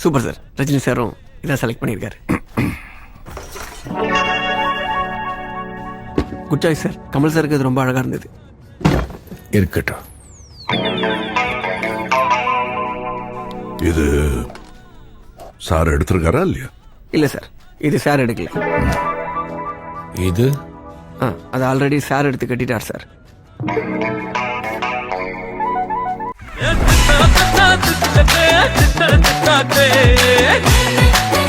Super sir. Rajini சாரும் இதான் select பண்ணியிருக்காரு. Good choice sir. கமல் சாருக்கு அது ரொம்ப அழகாக இருந்தது. இருக்கட்டும். இது சார் எடுத்திருக்காரா இல்லையா? இல்லை சார், இது சார் எடுக்கல. இது அது ஆல்ரெடி சார் எடுத்து கட்டிட்டார் சார். Hey